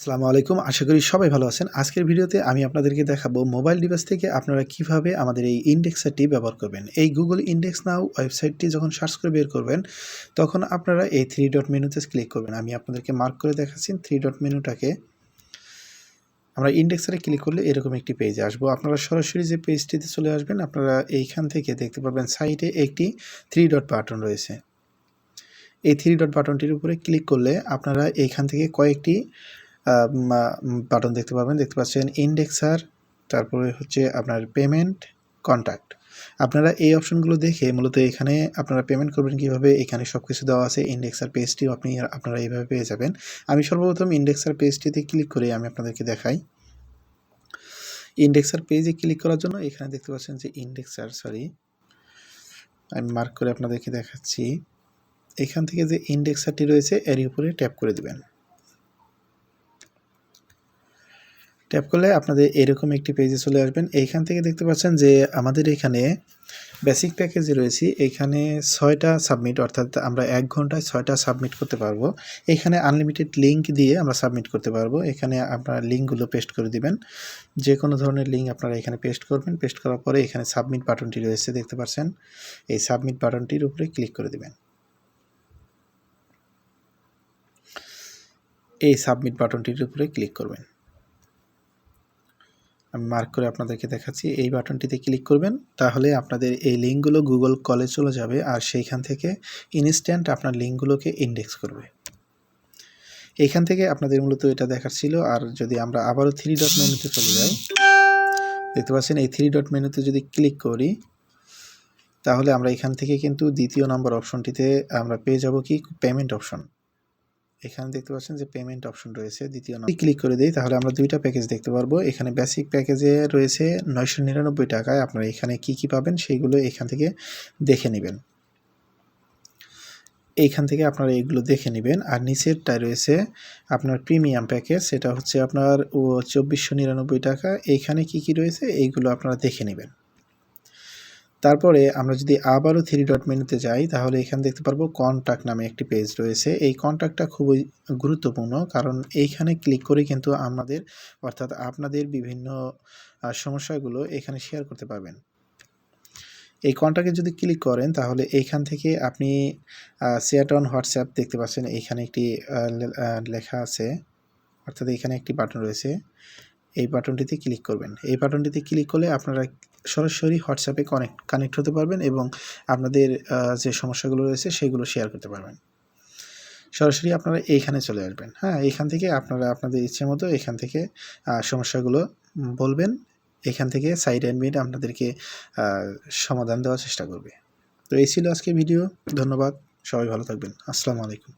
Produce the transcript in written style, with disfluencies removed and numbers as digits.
আসসালামু আলাইকুম। আশা করি সবাই ভালো আছেন। আজকের ভিডিওতে আমি আপনাদেরকে দেখাবো মোবাইল ডিভাইস থেকে আপনারা কিভাবে আমাদের এই ইন্ডেক্সারটি ব্যবহার করবেন। এই Google ইনডেক্স নাও ওয়েবসাইটটি যখন সার্চ করে বের করবেন, তখন আপনারা এই 3 ডট মেনুতে ক্লিক করবেন। আমি আপনাদেরকে মার্ক করে দেখাচ্ছি 3 ডট মেনুটাকে। আমরা ইন্ডেক্সারে ক্লিক করলে এরকম একটি পেজে আসবো। আপনারা সরাসরি যে পেজটিতে চলে আসবেন, আপনারা এইখান থেকে দেখতে পারবেন সাইডে একটি 3 ডট বাটন রয়েছে। এই 3 ডট বাটনটির উপরে ক্লিক করলে আপনারা এইখান থেকে কয়েকটি বাটন দেখতে পাবেন। দেখতে পাচ্ছেন ইন্ডেক্সার, তারপরে হচ্ছে আপনার পেমেন্ট, কন্ট্যাক্ট। আপনারা এই অপশনগুলো দেখে মূলত এখানে আপনারা পেমেন্ট করবেন কীভাবে, এখানে সব কিছু দেওয়া আছে। ইন্ডেক্সার পেজটিও আপনারা এইভাবে পেয়ে যাবেন। আমি সর্বপ্রথম ইন্ডেক্সার পেজটিতে ক্লিক করে আমি আপনাদেরকে দেখাই। ইন্ডেক্সার পেজে ক্লিক করার জন্য এখানে দেখতে পাচ্ছেন যে আমি মার্ক করে আপনাদেরকে দেখাচ্ছি। এখান থেকে যে ইন্ডেক্সারটি রয়েছে এর উপরে ট্যাপ করে দেবেন। ট্যাপ করলে আপনাদের এরকম একটি পেজে চলে আসবেন। এইখান থেকে দেখতে পাচ্ছেন যে আমাদের এখানে বেসিক প্যাকেজে রয়েছে, এখানে 6টা সাবমিট, অর্থাৎ আমরা 1 ঘন্টায় 6টা সাবমিট করতে পারবো। এখানে আনলিমিটেড লিঙ্ক দিয়ে আমরা সাবমিট করতে পারবো। এখানে আপনারা লিঙ্কগুলো পেস্ট করে দিবেন। যে কোনো ধরনের লিঙ্ক আপনারা এখানে পেস্ট করবেন। পেস্ট করার পরে এখানে সাবমিট বাটনটি রয়েছে, দেখতে পাচ্ছেন। এই সাবমিট বাটনটির উপরে ক্লিক করে দিবেন। এই সাবমিট বাটনটির উপরে ক্লিক করবেন। আমি মার্ক করে আপনাদেরকে দেখাচ্ছি। এই বাটনটিতে ক্লিক করবেন, তাহলে আপনাদের এই লিঙ্কগুলো গুগল কলে চলে যাবে, আর সেইখান থেকে ইনস্ট্যান্ট আপনার লিঙ্কগুলোকে ইন্ডেক্স করবে। এইখান থেকে আপনাদের মূলত এটা দেখার ছিল। আর যদি আমরা আবারও 3 ডট মেনুতে চলে যাই, দেখতে পাচ্ছেন এই 3 ডট মেনুতে যদি ক্লিক করি, তাহলে আমরা এখান থেকে কিন্তু দ্বিতীয় নম্বর অপশনটিতে আমরা পেয়ে যাব কি, পেমেন্ট অপশন। এখানে দেখতে পাচ্ছেন যে পেমেন্ট অপশন রয়েছে দ্বিতীয় নম্বর। ক্লিক করে দিই, তাহলে আমরা 2টা প্যাকেজ দেখতে পারবো। এখানে বেসিক প্যাকেজে রয়েছে 999 টাকায়। আপনারা এখানে কি পাবেন সেইগুলো এখান থেকে দেখে নেবেন। এইখান থেকে আপনারা এইগুলো দেখে নেবেন। আর নিচেরটায় রয়েছে আপনার প্রিমিয়াম প্যাকেজ, সেটা হচ্ছে আপনার 2499 টাকা। এইখানে কি রয়েছে এইগুলো আপনারা দেখে নেবেন। তারপরে আমরা যদি আবারও 3 ডট মেনুতে যাই, তাহলে এখানে দেখতে পারবো কন্ট্যাক্ট নামে একটি পেজ রয়েছে। এই কন্ট্যাক্টটা খুবই গুরুত্বপূর্ণ, কারণ এইখানে ক্লিক করে কিন্তু আমাদের, অর্থাৎ আপনাদের বিভিন্ন সমস্যাগুলো এখানে শেয়ার করতে পারবেন। এই কন্ট্যাক্টে যদি ক্লিক করেন, তাহলে এইখান থেকে আপনি চ্যাট অন হোয়াটসঅ্যাপ দেখতে পাচ্ছেন। এইখানে একটি লেখা আছে, অর্থাৎ এখানে একটি বাটন রয়েছে। এই বাটনটিতে ক্লিক করবেন। এই বাটনটিতে ক্লিক করলে আপনারা সরাসরি হোয়াটসঅ্যাপে কানেক্ট হতে পারবেন এবং আপনাদের যে সমস্যাগুলো রয়েছে সেগুলো শেয়ার করতে পারবেন। সরাসরি আপনারা এইখানে চলে আসবেন। হ্যাঁ, এইখান থেকে আপনারা আপনাদের ইচ্ছে মতো এখান থেকে সমস্যাগুলো বলবেন। এখান থেকে সাইড অ্যাডমিন আপনাদেরকে সমাধান দেওয়ার চেষ্টা করবে। তো এই ছিল আজকের ভিডিও। ধন্যবাদ। সবাই ভালো থাকবেন। আসসালামু আলাইকুম।